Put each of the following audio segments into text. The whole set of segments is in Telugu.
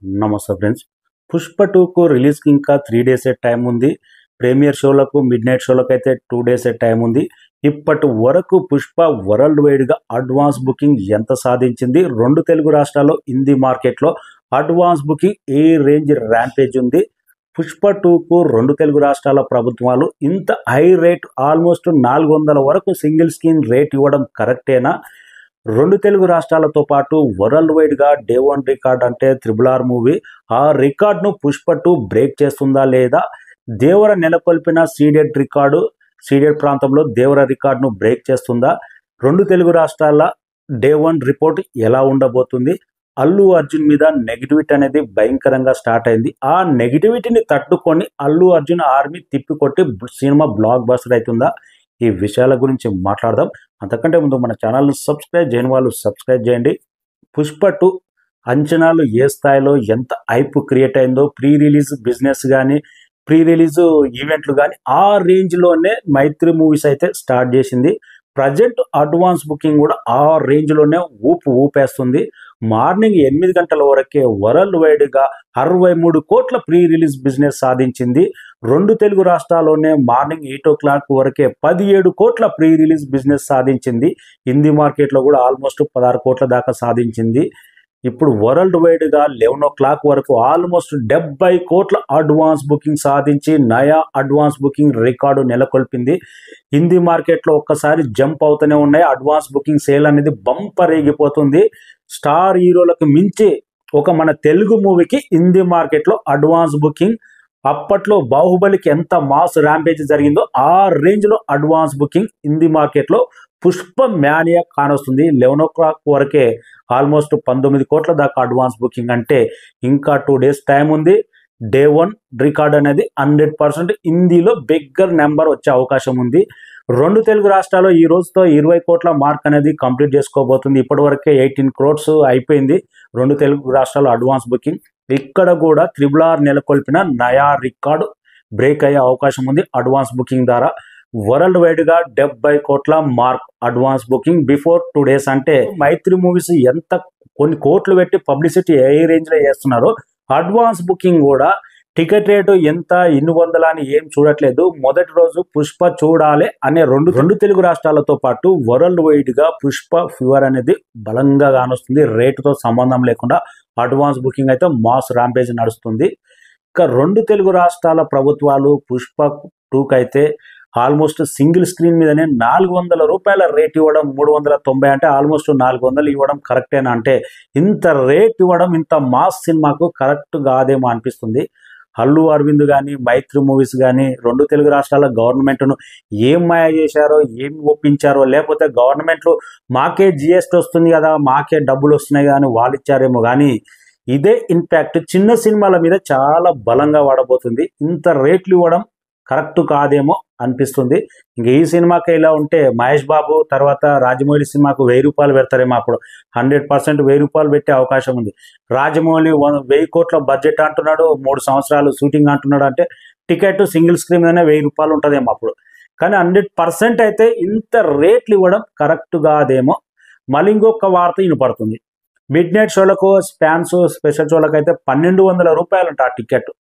నమస్తే ఫ్రెండ్స్. 'పుష్ప 2'కు రిలీజ్‌కి ఇంకా 3 డేసే టైం ఉంది. ప్రీమియర్ షోలకు, మిడ్ నైట్ షోలకైతే 2 డేసే టైం ఉంది. ఇప్పటి వరకు 'పుష్ప' వరల్డ్ వైడ్‌గా అడ్వాన్స్ బుకింగ్ ఎంత సాధించింది? 2 తెలుగు రాష్ట్రాల్లో హిందీ మార్కెట్‌లో అడ్వాన్స్ బుకింగ్ ఏ రేంజ్ ర్యాంపేజ్ ఉంది? 'పుష్ప 2'కు 2 తెలుగు రాష్ట్రాల ప్రభుత్వాలు ఇంత హై రేట్ ఆల్మోస్ట్ 400 వరకు సింగిల్ స్క్రీన్ రేట్ ఇవ్వడం కరెక్టేనా? 2 తెలుగు రాష్ట్రాలతో పాటు వరల్డ్ వైడ్‌గా డే 1 రికార్డ్ అంటే 'RRR' మూవీ. ఆ రికార్డ్‌ను 'పుష్ప 2' బ్రేక్ చేస్తుందా లేదా? దేవర నెలకొల్పిన సీడెడ్ ప్రాంతంలో దేవర రికార్డ్‌ను బ్రేక్ చేస్తుందా? 2 తెలుగు రాష్ట్రాల డే 1 రిపోర్ట్ ఎలా ఉండబోతుంది? అల్లు అర్జున్ మీద నెగటివిటీ అనేది భయంకరంగా స్టార్ట్ అయింది. ఆ నెగటివిటీని తట్టుకొని అల్లు అర్జున్ ఆర్మీ తిప్పికొట్టి సినిమా బ్లాక్ బస్టర్ అవుతుందా? ఈ విషయాల గురించి మాట్లాడదాం. అంతకంటే ముందు మన ఛానల్ని సబ్స్క్రైబ్ చేయని వాళ్ళు సబ్స్క్రైబ్ చేయండి. 'పుష్ప 2' అంచనాలు ఏ స్థాయిలో ఎంత హైప్ క్రియేట్ అయిందో, ప్రీ రిలీజ్ బిజినెస్ కానీ, ప్రీ రిలీజ్ ఈవెంట్లు కానీ ఆ రేంజ్లోనే మైత్రి మూవీస్ అయితే స్టార్ట్ చేసింది. ప్రజెంట్ అడ్వాన్స్ బుకింగ్ కూడా ఆ రేంజ్లోనే ఊపేస్తుంది. మార్నింగ్ 8 గంటల వరకే వరల్డ్ వైడ్గా 63 కోట్ల ప్రీ రిలీజ్ బిజినెస్ సాధించింది. 2 తెలుగు రాష్ట్రాల్లోనే మార్నింగ్ 8 o'clock వరకే 17 కోట్ల ప్రీ రిలీజ్ బిజినెస్ సాధించింది. హిందీ మార్కెట్లో కూడా ఆల్మోస్ట్ 16 కోట్ల దాకా సాధించింది. ఇప్పుడు వరల్డ్ వైడ్గా 11 o'clock వరకు ఆల్మోస్ట్ 70 కోట్ల అడ్వాన్స్ బుకింగ్ సాధించి నయా అడ్వాన్స్ బుకింగ్ రికార్డు నెలకొల్పింది. హిందీ మార్కెట్లో ఒక్కసారి జంప్ అవుతూనే ఉన్నాయి. అడ్వాన్స్ బుకింగ్ సేల్ అనేది బంపర్ రేగిపోతుంది. స్టార్ హీరోలకు మించి ఒక మన తెలుగు మూవీకి హిందీ మార్కెట్లో అడ్వాన్స్ బుకింగ్ అప్పట్లో బాహుబలికి ఎంత మాస్ ర్యాంపేజ్ జరిగిందో ఆ రేంజ్లో అడ్వాన్స్ బుకింగ్ హిందీ మార్కెట్లో 'పుష్ప మ్యానియా' కానొస్తుంది. 11 o'clock వరకే ఆల్మోస్ట్ 19 కోట్ల దాకా అడ్వాన్స్ బుకింగ్ అంటే ఇంకా 2 days టైం ఉంది. డే 1 రికార్డ్ అనేది 100% హిందీలో బిగ్గర్ నెంబర్ వచ్చే అవకాశం ఉంది. 2 తెలుగు రాష్ట్రాల్లో ఈ రోజుతో 20 కోట్ల మార్క్ అనేది కంప్లీట్ చేసుకోబోతుంది. ఇప్పటివరకే 18 crores అయిపోయింది 2 తెలుగు రాష్ట్రాల్లో అడ్వాన్స్ బుకింగ్. ఇక్కడ కూడా 'RRR' నెలకొల్పిన నయా రికార్డు బ్రేక్ అయ్యే అవకాశం ఉంది అడ్వాన్స్ బుకింగ్ ద్వారా. వరల్డ్ వైడ్గా 70 కోట్ల mark advance booking before 2 days అంటే మైత్రి మూవీస్ ఎంత కొన్ని కోట్లు పెట్టి పబ్లిసిటీ ఏ రేంజ్లో చేస్తున్నారో అడ్వాన్స్ బుకింగ్ కూడా టికెట్ రేటు ఎంత ఇన్ని వందల అని ఏం చూడట్లేదు. మొదటి రోజు 'పుష్ప' చూడాలి అనే రెండు తెలుగు రాష్ట్రాలతో పాటు వరల్డ్ వైడ్గా 'పుష్ప' ఫీవర్ అనేది బలంగా కానొస్తుంది. రేటుతో సంబంధం లేకుండా అడ్వాన్స్ బుకింగ్ అయితే మాస్ ర్యాంపేజ్ నడుస్తుంది. ఇక 2 తెలుగు రాష్ట్రాల ప్రభుత్వాలు 'పుష్ప 2' అయితే ఆల్మోస్ట్ సింగిల్ స్క్రీన్ మీదనే 400 రూపాయల రేట్ ఇవ్వడం, 390 అంటే ఆల్మోస్ట్ 400 ఇవ్వడం కరెక్టేనా అంటే ఇంత రేట్ ఇవ్వడం ఇంత మాస్ సినిమాకు కరెక్ట్ కాదేమో అనిపిస్తుంది. అల్లు అరవింద్ కానీ, మైత్రి మూవీస్ కానీ 2 తెలుగు రాష్ట్రాల గవర్నమెంట్ను ఏం మాయ చేశారో, ఏం ఒప్పించారో, లేకపోతే గవర్నమెంట్లు మాకే జిఎస్టీ వస్తుంది కదా, మాకే డబ్బులు వస్తున్నాయి కానీ వాళ్ళు ఇచ్చారేమో కానీ ఇదే ఇంపాక్ట్ చిన్న సినిమాల మీద చాలా బలంగా వాడబోతుంది. ఇంత రేట్లు ఇవ్వడం కరెక్ట్ కాదేమో అనిపిస్తుంది. ఇంక ఈ సినిమాకి ఇలా ఉంటే మహేష్ బాబు తర్వాత రాజమౌళి సినిమాకు 1000 రూపాయలు పెడతారేమో. అప్పుడు 100% 1000 రూపాయలు పెట్టే అవకాశం ఉంది. రాజమౌళి 1000 కోట్ల బడ్జెట్ అంటున్నాడు, 3 సంవత్సరాలు షూటింగ్ అంటున్నాడు అంటే టికెట్ సింగిల్ స్క్రీన్ మీదనే 1000 రూపాయలు ఉంటుందేమో అప్పుడు. కానీ 100% అయితే ఇంత రేట్లు ఇవ్వడం కరెక్ట్ కాదేమో. మళ్ళీ ఇంకొక వార్త వినపడుతుంది. మిడ్ నైట్ షోలకు, స్పెషల్ షోలకు అయితే 1200 రూపాయలు అంట ఆ టికెట్.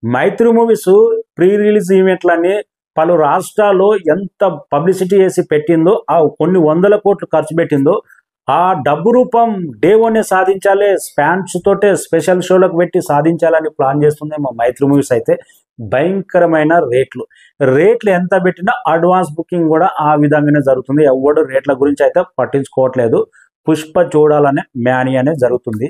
మైత్రి మూవీస్ ప్రీ రిలీజ్ ఈవెంట్లన్నీ పలు రాష్ట్రాల్లో ఎంత పబ్లిసిటీ చేసి పెట్టిందో, ఆ కొన్ని వందల కోట్లు ఖర్చు పెట్టిందో ఆ డబ్బు రూపం డే 1 సాధించాలి, స్పాన్స్ తోటే స్పెషల్ షోలకు పెట్టి సాధించాలని ప్లాన్ చేస్తుంది మా మైత్రి మూవీస్ అయితే. భయంకరమైన రేట్లు ఎంత పెట్టినా అడ్వాన్స్ బుకింగ్ కూడా ఆ విధంగానే జరుగుతుంది. ఎవడు రేట్ల గురించి అయితే పట్టించుకోవట్లేదు. 'పుష్ప' చూడాలనే మ్యానియానే జరుగుతుంది.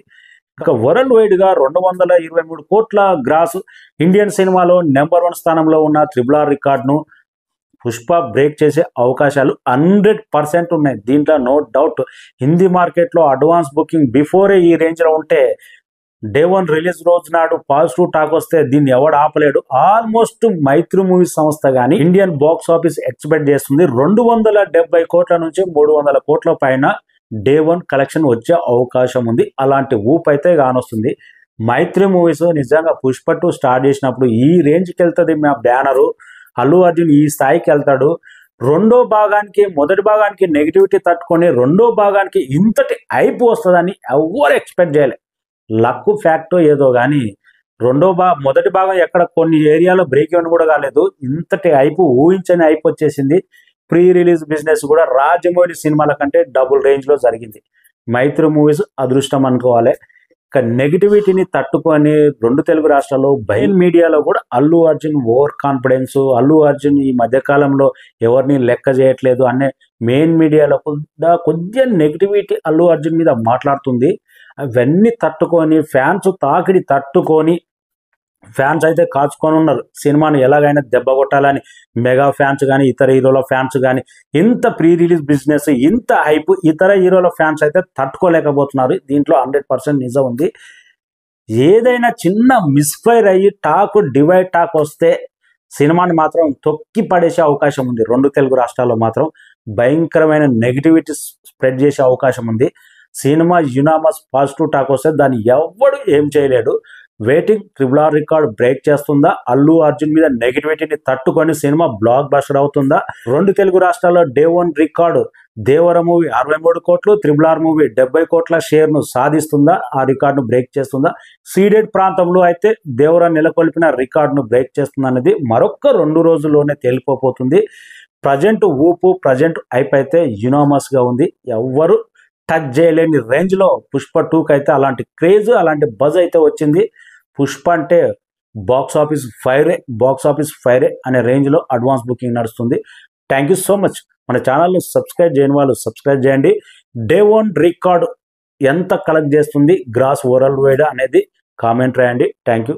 ఇక వరల్డ్ వైడ్గా 223 కోట్ల గ్రాస్ ఇండియన్ సినిమాలో నెంబర్ 1 స్థానంలో ఉన్న 'RRR' రికార్డును 'పుష్ప' బ్రేక్ చేసే అవకాశాలు 100% ఉన్నాయి. దీంట్లో నో డౌట్. హిందీ మార్కెట్లో అడ్వాన్స్ బుకింగ్ బిఫోరే ఈ రేంజ్లో ఉంటే డే 1 రిలీజ్ రోజు నాడు పాజిటివ్ టాక్ వస్తే దీన్ని ఎవడు ఆపలేడు. ఆల్మోస్ట్ మైత్రి మూవీస్ సంస్థ కానీ ఇండియన్ బాక్స్ ఆఫీస్ ఎక్స్పెక్ట్ చేస్తుంది 270 కోట్ల నుంచి 300 కోట్ల పైన డే 1 కలెక్షన్ వచ్చే అవకాశం ఉంది. అలాంటి ఊపు అయితే కానొస్తుంది. మైత్రి మూవీస్ నిజంగా 'పుష్ప 2' స్టార్ట్ చేసినప్పుడు ఈ రేంజ్కి వెళ్తుంది మా బ్యానరు, అల్లు అర్జున్ ఈ స్థాయికి వెళ్తాడు, మొదటి భాగానికి నెగిటివిటీ తట్టుకొని రెండో భాగానికి ఇంతటి హైప్ వస్తుందని ఎవరు ఎక్స్పెక్ట్ చేయలే. లక్ ఫ్యాక్టో ఏదో కానీ మొదటి భాగం ఎక్కడ కొన్ని ఏరియాలో బ్రేక్ ఈవెన్ కూడా కాలేదు. ఇంతటి హైప్ ఊహించని హైప్ వచ్చేసింది. ప్రీ రిలీజ్ బిజినెస్ కూడా రాజమౌళి సినిమాల కంటే డబుల్ రేంజ్లో జరిగింది. మైత్రి మూవీస్ అదృష్టం అనుకోవాలి. ఇక నెగిటివిటీని తట్టుకొని 2 తెలుగు రాష్ట్రాల్లో బయన్ మీడియాలో కూడా అల్లు అర్జున్ ఓవర్ కాన్ఫిడెన్స్, అల్లు అర్జున్ ఈ మధ్యకాలంలో ఎవరిని లెక్క చేయట్లేదు అనే మెయిన్ మీడియాలో కూడా కొద్దిగా నెగిటివిటీ అల్లు అర్జున్ మీద మాట్లాడుతుంది. అవన్నీ తట్టుకొని ఫ్యాన్స్ తాకిడి తట్టుకొని ఫ్యాన్స్ అయితే కాచుకొని ఉన్నారు. సినిమాను ఎలాగైనా దెబ్బ కొట్టాలని మెగా ఫ్యాన్స్ కానీ ఇతర హీరోల ఫ్యాన్స్ కానీ ఇంత ప్రీ రిలీజ్ బిజినెస్ ఇంత హైప్ ఇతర హీరోల ఫ్యాన్స్ అయితే తట్టుకోలేకపోతున్నారు. దీంట్లో 100% నిజం ఉంది. ఏదైనా చిన్న మిస్ఫైర్ అయ్యి డివైడ్ టాక్ వస్తే సినిమాని మాత్రం తొక్కి పడేసే అవకాశం ఉంది. 2 తెలుగు రాష్ట్రాల్లో మాత్రం భయంకరమైన నెగిటివిటీ స్ప్రెడ్ చేసే అవకాశం ఉంది. సినిమా యునామస్ పాజిటివ్ టాక్ వస్తే దాన్ని ఎవ్వడు ఏం చేయలేడు. వెయిటింగ్ RRR రికార్డ్ బ్రేక్ చేస్తుందా? అల్లు అర్జున్ మీద నెగిటివిటీని తట్టుకొని సినిమా బ్లాక్ బస్టర్ అవుతుందా? 2 తెలుగు రాష్ట్రాల్లో డే 1 రికార్డు దేవర మూవీ 63 కోట్లు, RRR మూవీ 70 కోట్ల షేర్ను సాధిస్తుందా? ఆ రికార్డును బ్రేక్ చేస్తుందా? సీడెడ్ ప్రాంతంలో అయితే దేవర నెలకొల్పిన రికార్డును బ్రేక్ చేస్తుందా అనేది మరొక 2 రోజుల్లోనే తేలిపోతుంది. ప్రజెంట్ ప్రజెంట్ హైప్ అయితే యునామస్గా ఉంది. ఎవ్వరు టచ్ చేయలేని రేంజ్లో పుష్ప 2కి అయితే అలాంటి క్రేజ్ అలాంటి బజ్ అయితే వచ్చింది. పుష్ప అంటే బాక్స్ ఆఫీస్ ఫైరే అనే రేంజ్లో అడ్వాన్స్ బుకింగ్ నడుస్తుంది. Thank you so much. మన ఛానల్ని సబ్స్క్రైబ్ చేయని వాళ్ళు సబ్స్క్రైబ్ చేయండి. డే 1 రికార్డు ఎంత కలెక్ట్ చేస్తుంది గ్రాస్ వరల్డ్ వైడ్ అనేది కామెంట్ రాయండి. Thank you.